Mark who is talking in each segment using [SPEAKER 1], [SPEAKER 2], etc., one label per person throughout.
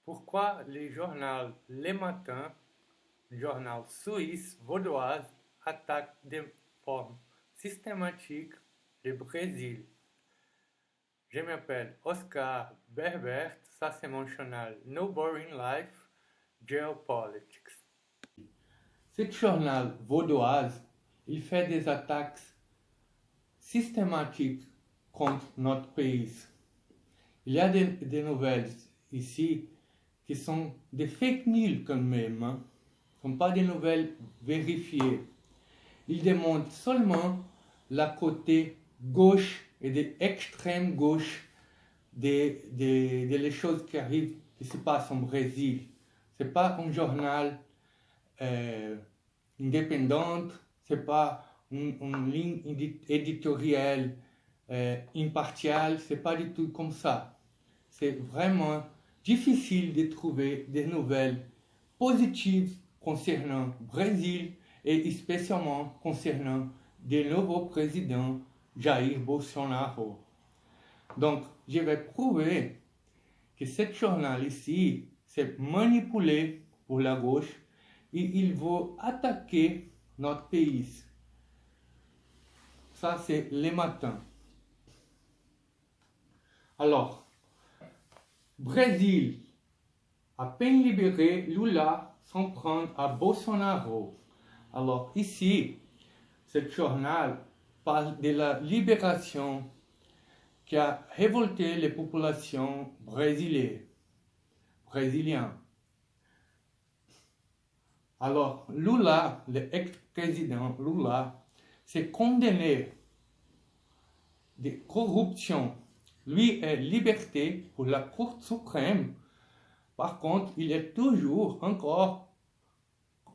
[SPEAKER 1] Pourquoi les journaux Les Matins, journal suisse vaudoise, attaquent de forme systématique le Brésil? Je m'appelle Oscar Berbert, ça c'est mon journal No Boring Life Geopolitics. Ce journal vaudoise, il fait des attaques systématiques contre notre pays. Il y a des nouvelles ici qui sont des fake news quand même, hein. Ce ne sont pas des nouvelles vérifiées. Ils démontrent seulement la côté gauche et de l'extrême gauche des choses qui arrivent, qui se passent au Brésil. Ce n'est pas un journal indépendant, ce n'est pas une ligne éditoriale impartiale, ce n'est pas du tout comme ça. C'est vraiment difficile de trouver des nouvelles positives concernant le Brésil et spécialement concernant le nouveau président Jair Bolsonaro. Donc, je vais prouver que ce journal ici, c'est manipulé pour la gauche et il veut attaquer notre pays. Ça, c'est Les Matins. Alors, Brésil, à peine libéré, Lula s'en prend à Bolsonaro. Alors ici, ce journal parle de la libération qui a révolté les populations brésiliennes. Alors Lula, le ex-président Lula, s'est condamné de corruption. Lui est liberté pour la Cour suprême. Par contre, il est toujours encore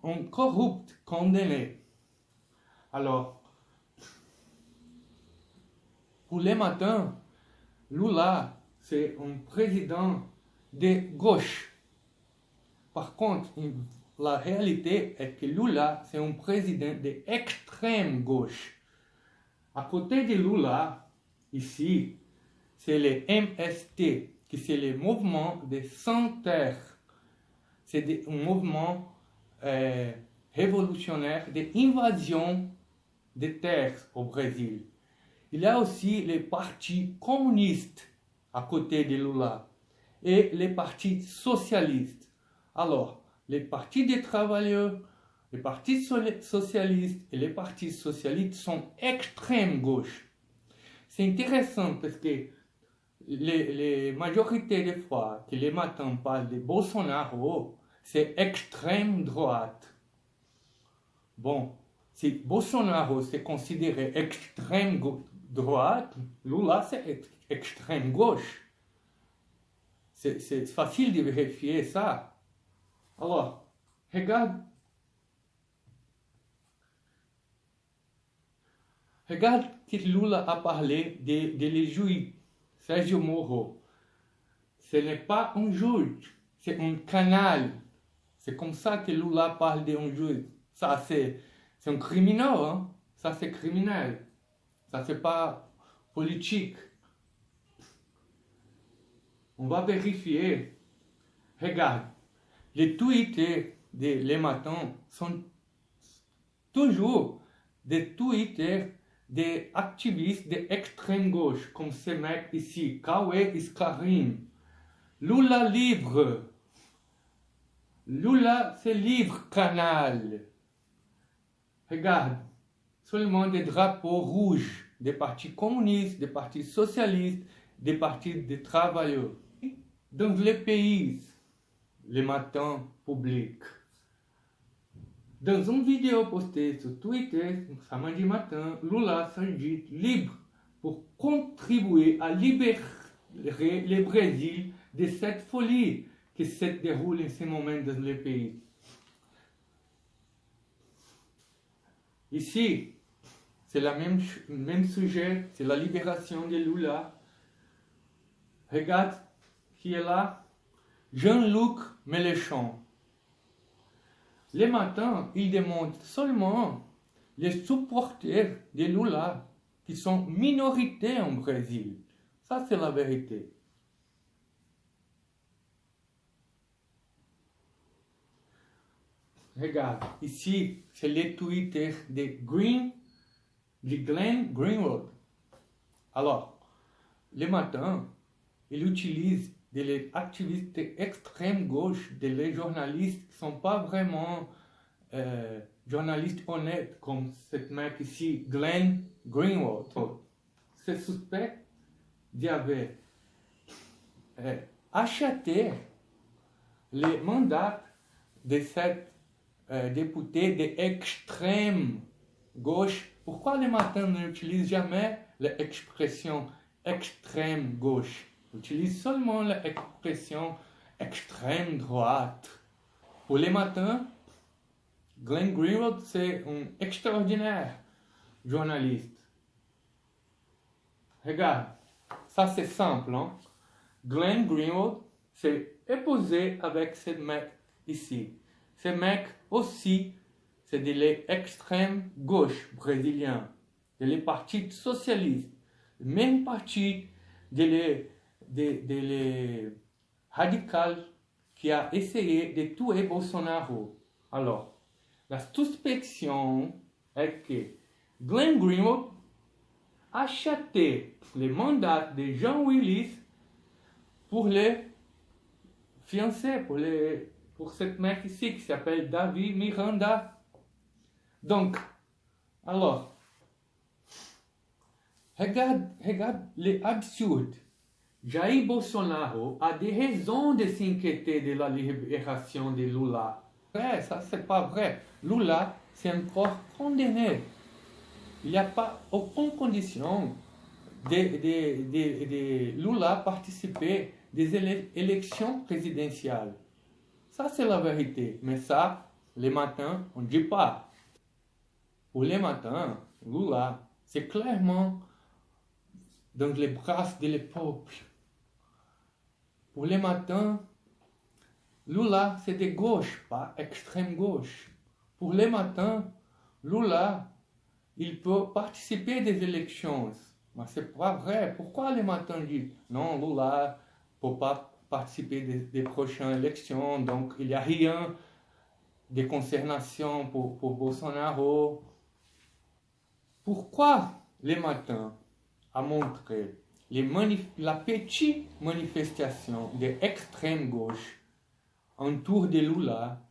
[SPEAKER 1] un corrupt condamné. Alors, pour Les Matins, Lula, c'est un président de gauche. Par contre, la réalité est que Lula, c'est un président d'extrême gauche. À côté de Lula, ici, c'est le MST, qui c'est le mouvement de sans terre. C'est un mouvement révolutionnaire d'invasion des terres au Brésil. Il y a aussi les partis communistes à côté de Lula et les partis socialistes. Alors, les partis des travailleurs, les partis socialistes et les partis socialistes sont extrême gauche. C'est intéressant parce que les majorités des fois que Les Matins parlent de Bolsonaro, c'est extrême droite. Bon, si Bolsonaro c'est considéré extrême droite, Lula c'est extrême gauche. C'est facile de vérifier ça. Alors, regarde que Lula a parlé de les juifs, Sérgio Moro. Ce n'est pas un juge, c'est un canal. C'est comme ça que Lula parle d'un juge. Ça, c'est un criminel, hein? Ça, c'est criminel. Ça, c'est pas politique. On va vérifier. Regarde, les tweets de Les Matins sont toujours des tweets des activistes d'extrême gauche, comme ce mec ici, Cauê Scarim. Lula libre. Lula, c'est libre canal. Regarde, seulement des drapeaux rouges, des partis communistes, des partis socialistes, des partis des travailleurs. Dans les pays, Les Matins publics. Dans une vidéo postée sur Twitter, samedi matin, Lula s'est dit libre pour contribuer à libérer le Brésil de cette folie qui se déroule en ce moment dans le pays. Ici, c'est le même sujet, c'est la libération de Lula. Regarde qui est là, Jean-Luc Mélenchon. Les Matins, il démontre seulement les supporters de Lula qui sont minorités en Brésil. Ça, c'est la vérité. Regarde, ici, c'est le Twitter de Glenn Greenwald. Alors, le matin, il utilise des activistes extrême gauche, des journalistes qui ne sont pas vraiment journalistes honnêtes, comme ce mec ici, Glenn Greenwald. C'est suspect d'avoir acheté les mandats de cette député d'extrême gauche. Pourquoi les matins n'utilisent jamais l'expression extrême gauche? Ils utilisent seulement l'expression extrême droite. Pour les matins, Glenn Greenwald, c'est un extraordinaire journaliste. Regarde, ça c'est simple, hein? Glenn Greenwald s'est opposé avec ce mec ici. Ce mec aussi, c'est de l'extrême gauche brésilien, de les partis socialistes, le même parti de les radicales qui a essayé de tuer Bolsonaro. Alors, la suspicion est que Glenn Greenwald a acheté les mandats de Jean Willis pour les fiancés, pour cette mec ici qui s'appelle David Miranda. Donc, alors, regarde l'absurde. Jair Bolsonaro a des raisons de s'inquiéter de la libération de Lula. Ouais, ça c'est pas vrai. Lula, c'est encore condamné. Il n'y a pas aucune condition de Lula participer des élections présidentielles. Ça, c'est la vérité. Mais ça, les matins, on ne dit pas. Pour les matins, Lula, c'est clairement dans les bras du peuple. Pour les matins, Lula, c'est de gauche, pas extrême gauche. Pour les matins, Lula, il peut participer des élections. Mais ce n'est pas vrai. Pourquoi les matins disent non, Lula ne peut pas participer des prochaines élections, donc il n'y a rien de concernation pour Bolsonaro. Pourquoi les matins a montré la petite manifestation de l'extrême gauche autour de Lula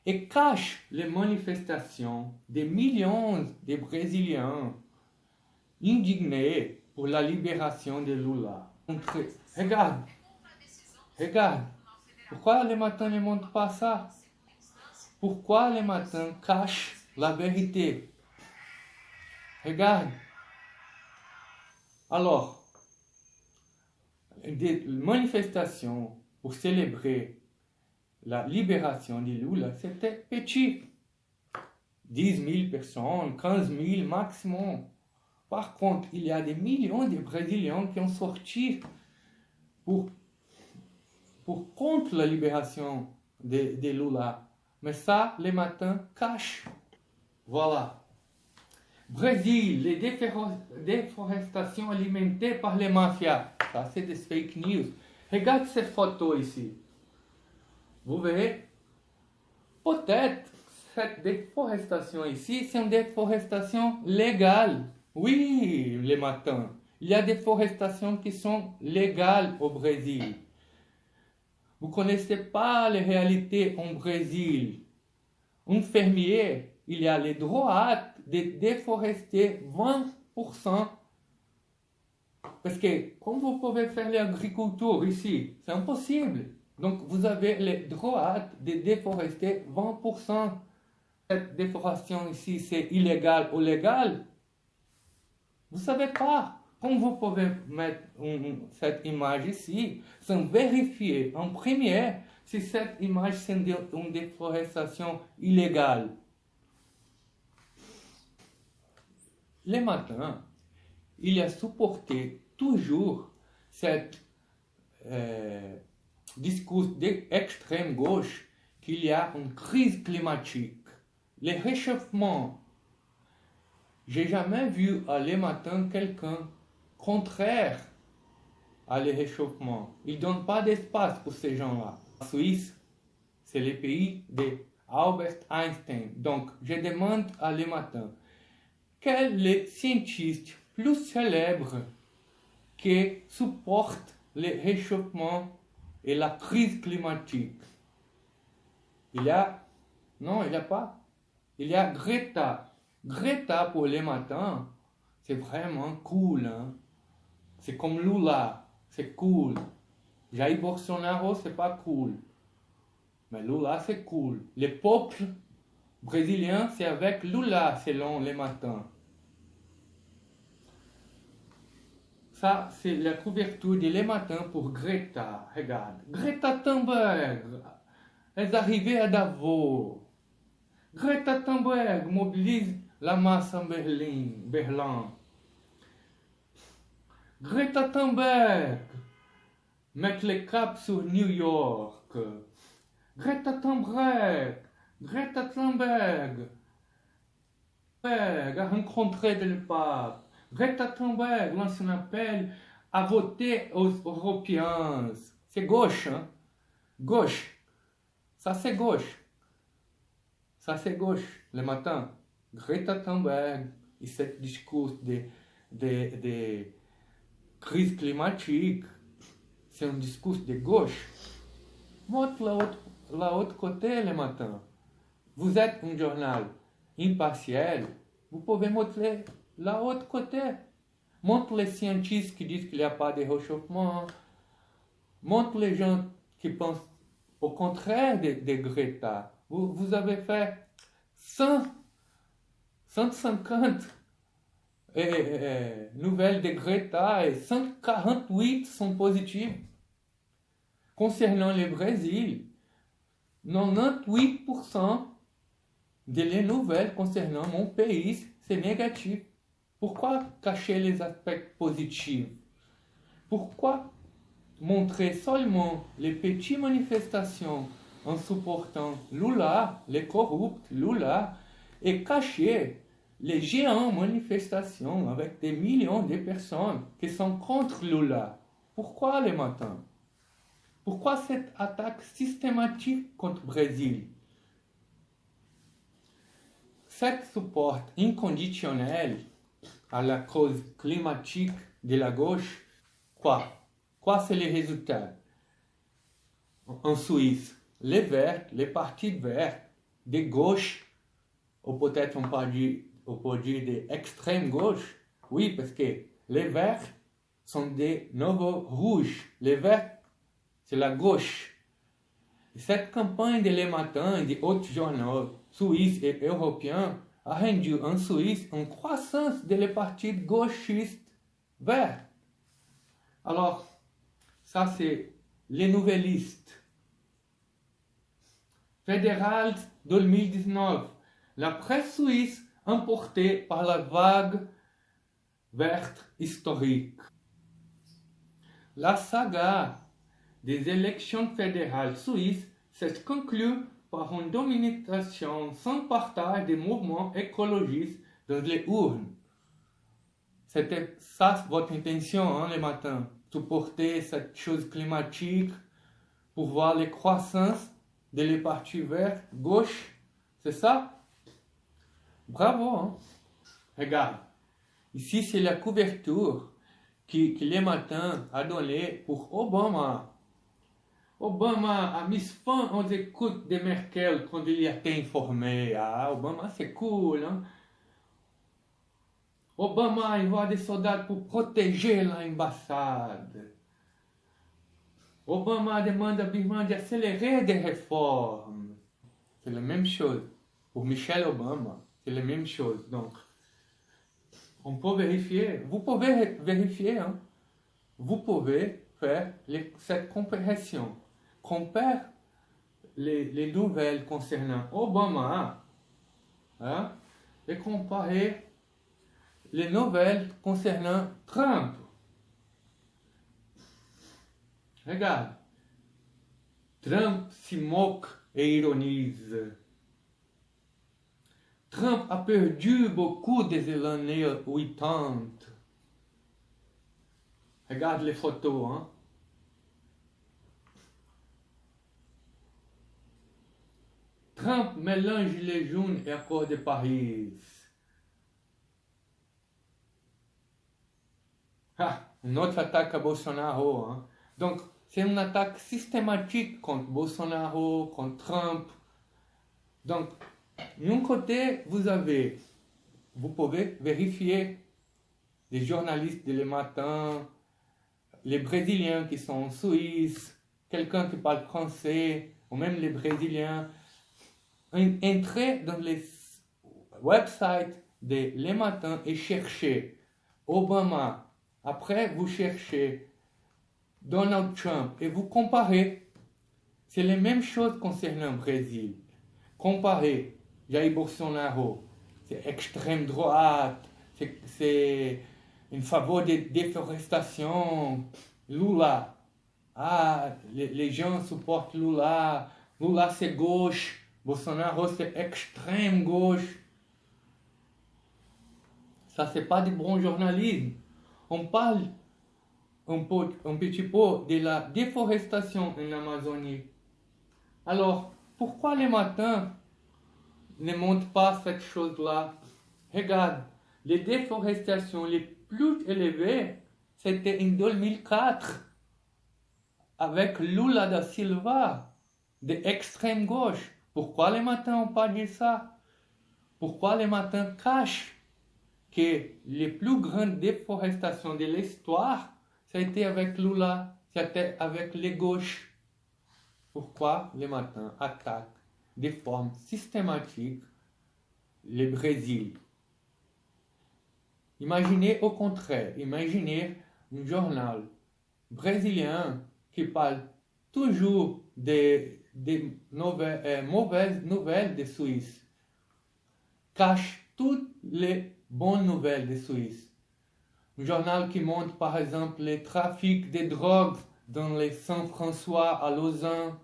[SPEAKER 1] et cache les manifestations de millions de Brésiliens indignés pour la libération de Lula. Regarde, pourquoi les matins ne montrent pas ça? Pourquoi les matins cachent la vérité? Regarde. Alors, des manifestations pour célébrer la libération de Lula, c'était petit. 10 000 personnes, 15 000 maximum. Par contre, il y a des millions de Brésiliens qui ont sorti pour contre la libération de Lula. Mais ça, les matins, cache. Voilà. Brésil, les déforestations alimentées par les mafias. Ça, c'est des fake news. Regarde ces photos ici. Vous verrez, peut-être cette déforestation ici, c'est une déforestation légale. Oui, les matins. Il y a des déforestations qui sont légales au Brésil. Vous ne connaissez pas les réalités au Brésil. Un fermier, il y a le droit de déforester 20%. Parce que, comme vous pouvez faire l'agriculture ici, c'est impossible. Donc, vous avez le droit de déforester 20%. Cette déforestation ici, c'est illégal ou légal? Vous ne savez pas. Comme vous pouvez mettre cette image ici, sans vérifier en premier si cette image c'est une déforestation illégale. Les matins, il a supporté toujours cette discours d'extrême gauche qu'il y a une crise climatique. Le réchauffement. J'ai jamais vu à les matins quelqu'un contraire à le réchauffement. Il ne donne pas d'espace pour ces gens-là. La Suisse, c'est le pays des Albert Einstein. Donc, je demande à Le Matin, quel est le scientiste plus célèbre qui supporte le réchauffement et la crise climatique? Il y a... Non, il n'y a pas. Il y a Greta. Greta, pour Le Matin, c'est vraiment cool. Hein? C'est comme Lula, c'est cool. Jair Bolsonaro, c'est pas cool. Mais Lula, c'est cool. Le peuple brésilien, c'est avec Lula, selon Le Matin. Ça, c'est la couverture de Le Matin pour Greta. Regarde. Greta Thunberg. Elle est arrivée à Davos. Greta Thunberg mobilise la masse en Berlin. Greta Thunberg met le cap sur New York. Greta Thunberg a rencontré le pape. Greta Thunberg lance un appel à voter aux Européens. C'est gauche, hein? Gauche. Ça c'est gauche. Ça c'est gauche. Le matin, Greta Thunberg et ce discours de crise climatique, c'est un discours de gauche. Montre l'autre côté le matin. Vous êtes un journal impartial, vous pouvez montrer l'autre côté. Montre les scientifiques qui disent qu'il n'y a pas de réchauffement. Montre les gens qui pensent au contraire de Greta. Vous avez fait 150 nouvelles de Greta et 148 sont positives. Concernant le Brésil, 98% des nouvelles concernant mon pays, c'est négatif. Pourquoi cacher les aspects positifs? Pourquoi montrer seulement les petites manifestations en supportant Lula, les corrupts Lula, et cacher les géantes manifestations avec des millions de personnes qui sont contre Lula? Pourquoi le matin? Pourquoi cette attaque systématique contre le Brésil? Cet support inconditionnel à la cause climatique de la gauche, quoi c'est le résultat? En Suisse, les Verts, les partis verts de gauche, ou peut-être on peut dire d'extrême gauche, oui, parce que les Verts sont des nouveaux rouges. Les Verts, c'est la gauche. Cette campagne de Le Matin et d'autres journaux suisses et européens a rendu en Suisse une croissance des partis gauchistes verts. Alors, ça c'est les nouvellistes. Fédéral 2019, la presse suisse emportée par la vague verte historique. La saga des élections fédérales suisses s'est conclue par une domination sans partage des mouvements écologistes dans les urnes. C'était ça votre intention, hein, le matin, supporter cette chose climatique pour voir les croissances des partis verts, gauche, c'est ça? Bravo, hein? Regarde, ici c'est la couverture que le matin a donnée pour Obama. Obama a mis fin aux écoutes de Merkel quand il a été informé. Ah, Obama c'est cool, hein? Obama envoie des soldats pour protéger l'ambassade. Obama demande à Birman d'accélérer des réformes. C'est la même chose. Pour Michelle Obama, c'est la même chose. Donc, on peut vérifier. Vous pouvez vérifier. Hein? Vous pouvez faire cette comparaison. Compare les nouvelles concernant Obama, hein, et comparer les nouvelles concernant Trump. Regarde, Trump s'y moque et ironise. Trump a perdu beaucoup des années 80. Regarde les photos, hein. Trump mélange les jaunes et accord de Paris. Ah, une autre attaque à Bolsonaro. Hein. Donc, c'est une attaque systématique contre Bolsonaro, contre Trump. Donc, d'un côté, vous pouvez vérifier les journalistes de Le Matin, les Brésiliens qui sont en Suisse, quelqu'un qui parle français, ou même les Brésiliens, entrez dans les websites de Le Matin et cherchez Obama. Après, vous cherchez Donald Trump et vous comparez. C'est les mêmes choses concernant le Brésil. Comparez Jair Bolsonaro, c'est extrême droite, c'est en faveur de déforestation. Lula, les gens supportent Lula. Lula c'est gauche, Bolsonaro c'est extrême gauche. Ça c'est pas du bon journalisme. On parle un petit peu de la déforestation en Amazonie. Alors, pourquoi les matins ne montrent pas cette chose-là? Regarde, les déforestations les plus élevées, c'était en 2004, avec Lula da Silva, de extrême gauche. Pourquoi les matins n'ont pas dit ça? Pourquoi les matins cachent que les plus grandes déforestations de l'histoire, ça a été avec Lula, c'était avec les gauches? Pourquoi les matins attaquent de forme systématique le Brésil? Imaginez au contraire, imaginez un journal brésilien qui parle toujours des mauvaises nouvelles de Suisse, cache toutes les bonnes nouvelles de Suisse. Un journal qui montre par exemple le trafic de drogue dans les Saint-François à Lausanne.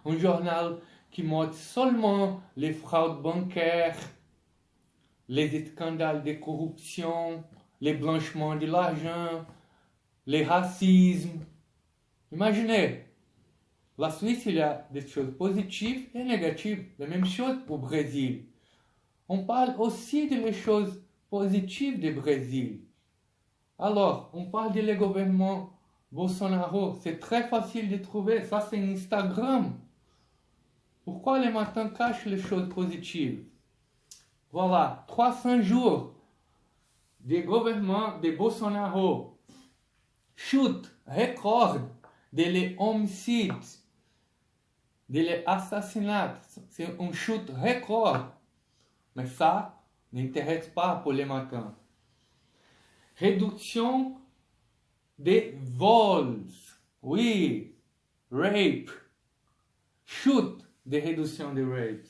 [SPEAKER 1] Un journal qui montre seulement les fraudes bancaires, les scandales de corruption, les blanchiments de l'argent, les racismes. Imaginez, la Suisse, il y a des choses positives et négatives. La même chose au Brésil. On parle aussi des choses positives du Brésil. Alors, on parle du gouvernement Bolsonaro. C'est très facile de trouver. Ça, c'est Instagram. Pourquoi les matins cachent les choses positives? Voilà, 300 jours de gouvernement de Bolsonaro. Chute, record de homicides, de assassinats. C'est une chute record. Mais ça n'intéresse pas pour les matins. Réduction des vols. Oui, rape. Chute de réduction des rapes.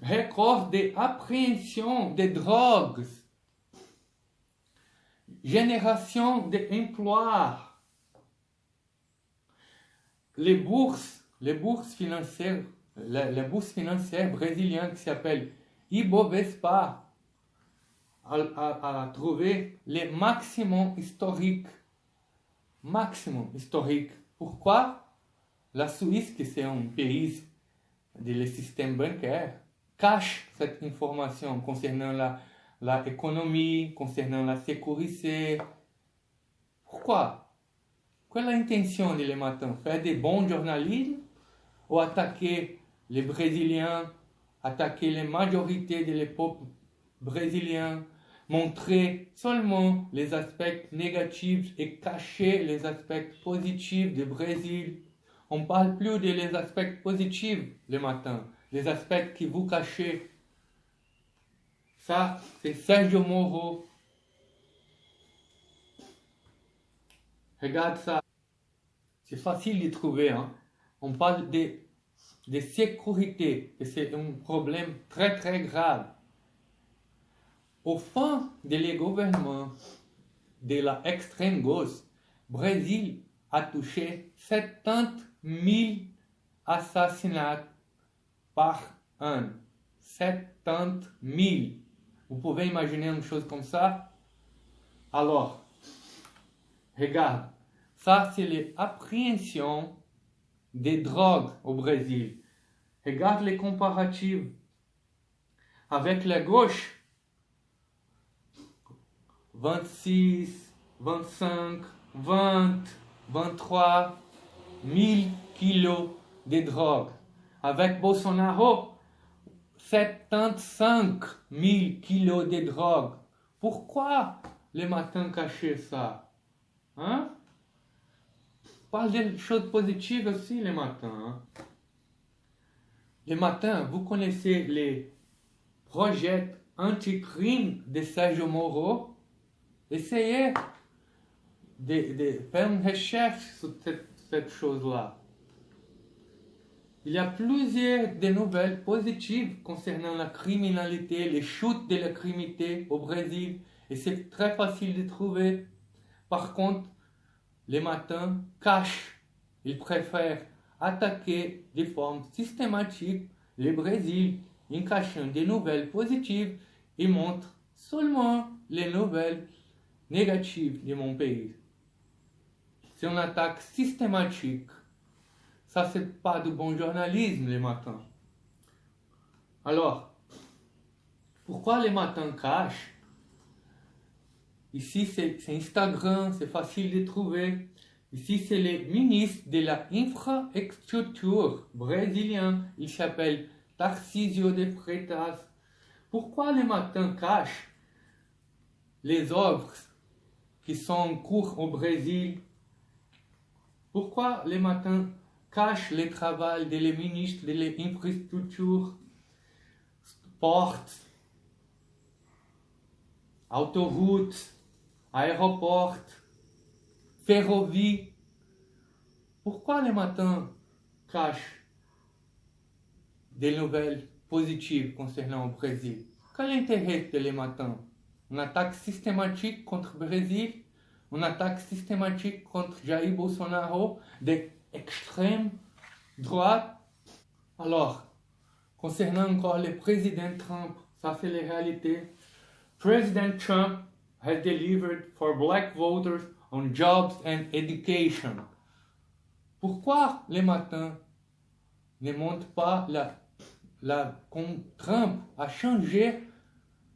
[SPEAKER 1] Record d'appréhension de drogues. Génération d'emplois. Les bourses financières, la bourse financière brésilienne qui s'appelle Ibovespa a trouvé le maximum historique. Maximum historique. Pourquoi? La Suisse, qui c'est un pays du système bancaire, cache cette information concernant l'économie, concernant la sécurité. Pourquoi? Quelle est l'intention de Le Matin? Faire des bons journalismes ou attaquer les Brésiliens, attaquer la majorité de peuple brésilien, montrer seulement les aspects négatifs et cacher les aspects positifs du Brésil? On ne parle plus des aspects positifs Le Matin, les aspects que vous cachez. Ça, c'est Sergio Moro. Regarde ça. C'est facile de trouver. Hein? On parle de sécurité, et c'est un problème très très grave. Au fond des gouvernements de l'extrême gauche, Brésil a touché 70 000 assassinats par an. 70 000. Vous pouvez imaginer une chose comme ça? Alors, regarde, ça c'est l'appréhension des drogues au Brésil. Regarde les comparatifs avec la gauche. 26, 25, 20, 23 000 kilos de drogue. Avec Bolsonaro, 75 000 kilos de drogue. Pourquoi les matins cacher ça? Hein? Parle des choses positives aussi les matins. Hein? Les matins, vous connaissez les projets anti-crime de Sergio Moro? Essayez de faire une recherche sur cette chose-là. Il y a plusieurs de nouvelles positives concernant la criminalité, les chutes de la criminalité au Brésil, et c'est très facile de trouver. Par contre, les matins cachent, ils préfèrent attaquer de forme systématique le Brésil en cachant des nouvelles positives et montrent seulement les nouvelles négatives de mon pays. C'est une attaque systématique. Ça, c'est pas du bon journalisme, les matins. Alors, pourquoi les matins cachent? Ici, c'est Instagram, c'est facile de trouver. Ici, c'est le ministre de l'infrastructure brésilien. Il s'appelle Tarcísio de Freitas. Pourquoi les matins cachent les œuvres qui sont en cours au Brésil? Pourquoi les matins cachent le travail des ministres de l'infrastructure, ports, autoroutes, aéroports, ferrovies? Pourquoi les matins cachent des nouvelles positives concernant le Brésil? Quel est l'intérêt de les matins? Une attaque systématique contre le Brésil? Une attaque systématique contre Jair Bolsonaro d'extrême droite? Alors, concernant encore le président Trump, ça c'est la réalité. President Trump has delivered for black voters on jobs and education. Pourquoi les matins ne montrent pas comme Trump a changé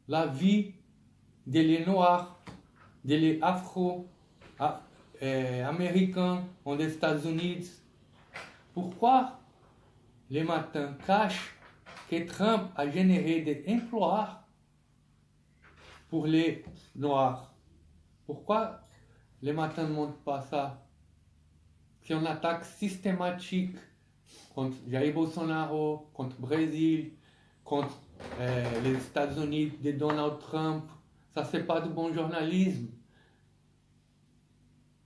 [SPEAKER 1] la vie des Noirs, des Afro-Américains aux États-Unis? Pourquoi les matins cachent que Trump a généré des emplois pour les Noirs? Pourquoi les matins ne montrent pas ça? C'est une attaque systématique contre Jair Bolsonaro, contre le Brésil, contre les États-Unis de Donald Trump. Ça, c'est pas du bon journalisme.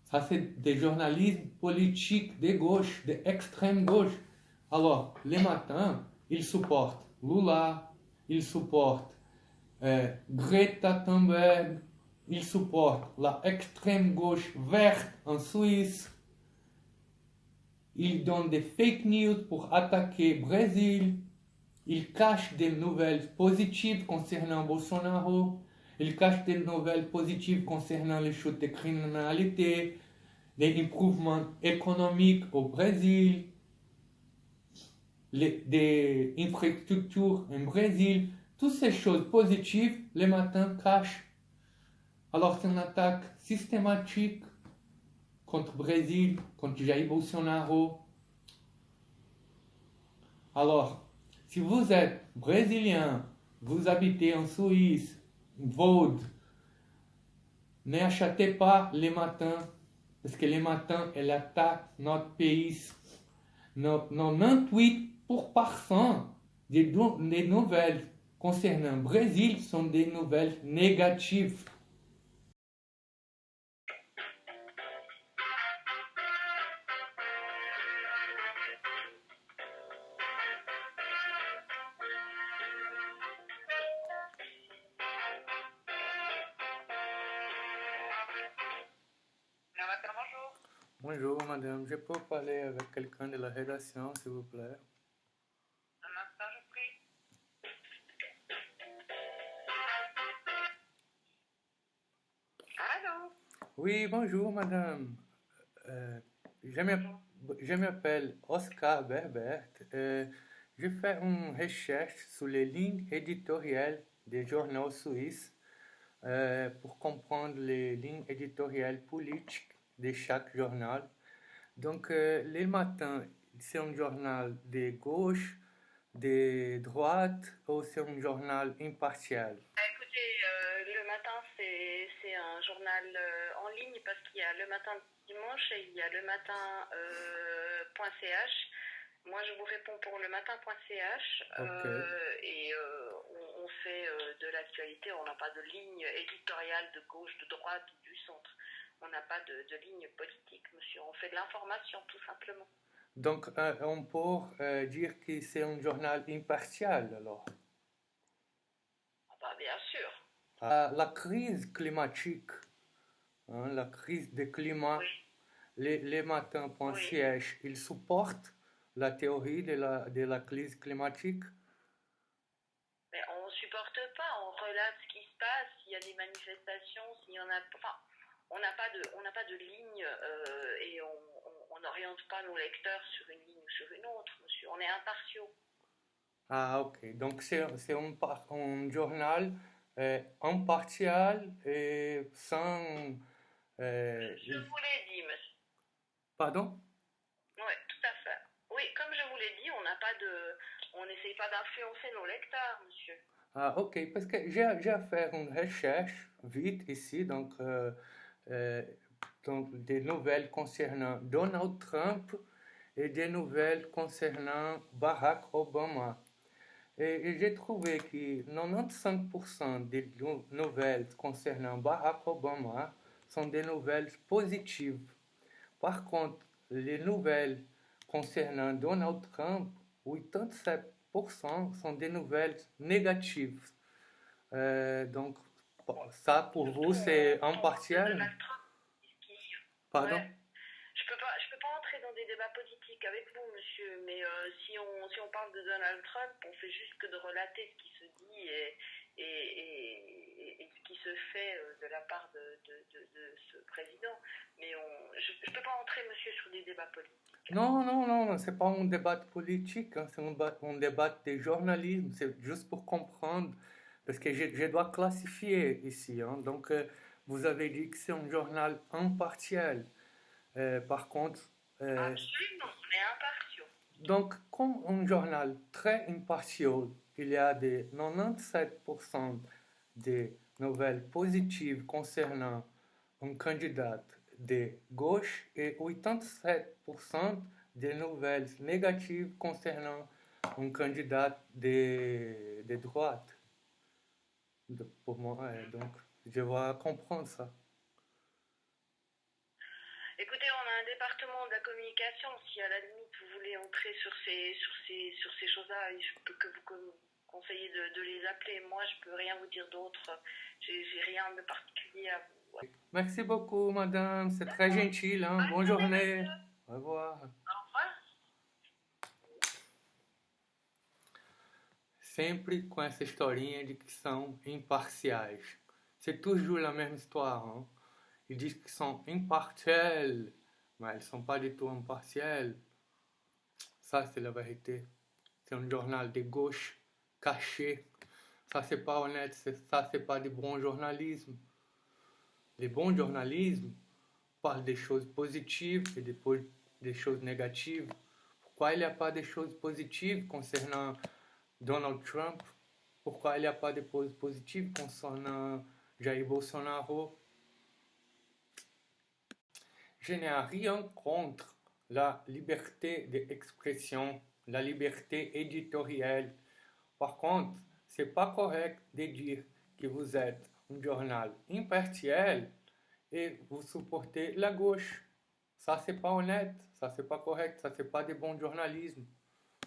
[SPEAKER 1] Ça, c'est des journalismes politiques de gauche, d'extrême gauche. Alors, les matins, ils supportent Lula, ils supportent Greta Thunberg, ils supportent la extrême gauche verte en Suisse. Ils donnent des fake news pour attaquer le Brésil. Ils cachent des nouvelles positives concernant Bolsonaro. Ils cachent des nouvelles positives concernant les chutes de criminalité, des improvements économiques au Brésil, des infrastructures au Brésil. Toutes ces choses positives, les matins cachent. Alors c'est une attaque systématique contre le Brésil, contre Jair Bolsonaro. Alors, si vous êtes brésilien, vous habitez en Suisse, Vaud, n'achetez pas les matins, parce que les matins, elles attaquent notre pays. 98% des nouvelles concernant le Brésil sont des nouvelles négatives. Bonjour madame, je peux parler avec quelqu'un de la rédaction s'il vous plaît?
[SPEAKER 2] Un instant, je prie. Allô?
[SPEAKER 1] Oui, bonjour madame. Je m'appelle Oscar Berbert. J'ai fait une recherche sur les lignes éditoriales des journaux suisses pour comprendre les lignes éditoriales politiques de chaque journal. Donc, Les Matins, c'est un journal de gauche, de droite ou c'est un journal impartial?
[SPEAKER 2] Écoutez, le matin, c'est un journal en ligne parce qu'il y a le matin dimanche et il y a le matin .ch. Moi, je vous réponds pour le matin.ch
[SPEAKER 1] Ok.
[SPEAKER 2] on fait de l'actualité. On n'a pas de ligne éditoriale de gauche, de droite ou du centre. On n'a pas de ligne politique, monsieur. On fait de l'information, tout simplement.
[SPEAKER 1] Donc, on peut dire que c'est un journal impartial alors.
[SPEAKER 2] Ah bah, bien sûr.
[SPEAKER 1] La crise climatique, hein, la crise du climat,
[SPEAKER 2] Oui,
[SPEAKER 1] les
[SPEAKER 2] oui.
[SPEAKER 1] matins.ch, ils supportent la théorie de la crise climatique.
[SPEAKER 2] Mais on supporte pas, on relate ce qui se passe, s'il y a des manifestations, s'il y en a. Enfin, on n'a pas de ligne et on n'oriente pas nos lecteurs sur une ligne ou sur une autre, monsieur. On est impartiaux.
[SPEAKER 1] Ah, ok. Donc, c'est un journal impartial et sans...
[SPEAKER 2] Je vous l'ai dit, monsieur.
[SPEAKER 1] Pardon?
[SPEAKER 2] Oui, tout à fait. Oui, comme je vous l'ai dit, on n'a pas de. On n'essaye pas d'influencer nos lecteurs, monsieur.
[SPEAKER 1] Ah, ok, parce que j'ai fait une recherche vite ici, euh, donc des nouvelles concernant Donald Trump et des nouvelles concernant Barack Obama. Et j'ai trouvé que 95% des nouvelles concernant Barack Obama sont des nouvelles positives. Par contre, les nouvelles concernant Donald Trump, 87% sont des nouvelles négatives. Donc,
[SPEAKER 2] Bon,
[SPEAKER 1] ça pour vous,
[SPEAKER 2] surtout,
[SPEAKER 1] c'est
[SPEAKER 2] on parle de
[SPEAKER 1] impartial?
[SPEAKER 2] Donald Trump,
[SPEAKER 1] Pardon?
[SPEAKER 2] ouais. Je peux pas entrer dans des débats politiques avec vous, monsieur, mais si on parle de Donald Trump, on fait juste que de relater ce qui se dit et ce qui se fait de la part de ce président. Mais je peux pas entrer, monsieur, sur des débats politiques.
[SPEAKER 1] Non, non, non, c'est pas un débat politique, hein, c'est un débat de journalisme, c'est juste pour comprendre, parce que je dois classifier ici, hein. Donc, vous avez dit que c'est un journal impartial. Par contre,
[SPEAKER 2] Absolument, on est impartiaux.
[SPEAKER 1] donc, comme un journal très impartial, il y a des 97% des nouvelles positives concernant un candidat de gauche et 87% des nouvelles négatives concernant un candidat de droite. Pour moi, donc, je vais comprendre ça.
[SPEAKER 2] Écoutez, on a un département de la communication. Si à la limite vous voulez entrer sur ces choses-là, je peux que vous conseiller de les appeler. Moi, je peux rien vous dire d'autre. J'ai rien de particulier à vous.
[SPEAKER 1] Merci beaucoup, madame. C'est très
[SPEAKER 2] D'accord.
[SPEAKER 1] gentil, hein.
[SPEAKER 2] Bonne
[SPEAKER 1] Bonne
[SPEAKER 2] journée,
[SPEAKER 1] journée.
[SPEAKER 2] monsieur.
[SPEAKER 1] Au revoir.
[SPEAKER 2] Au revoir.
[SPEAKER 1] Sempre com essa historinha de que são imparciais. C'est toujours la même histoire, hein? Ils disent qu'ils sont impartiels, mais ils ne sont pas du tout impartiels. Ça, c'est la vérité. C'est un journal de gauche caché. Ça, c'est pas honnête. Ça, c'est pas du bon journalisme. Le bon journalisme parle des choses positives et des choses négatives. Pourquoi il n'y a pas de choses positives concernant Donald Trump? Pourquoi il n'y a pas de choses positives concernant Jair Bolsonaro? Je n'ai rien contre la liberté d'expression, la liberté éditoriale. Par contre, c'est pas correct de dire que vous êtes un journal impartial et vous supportez la gauche. Ça, c'est pas honnête, ça, c'est pas correct, ça, c'est pas de bon journalisme.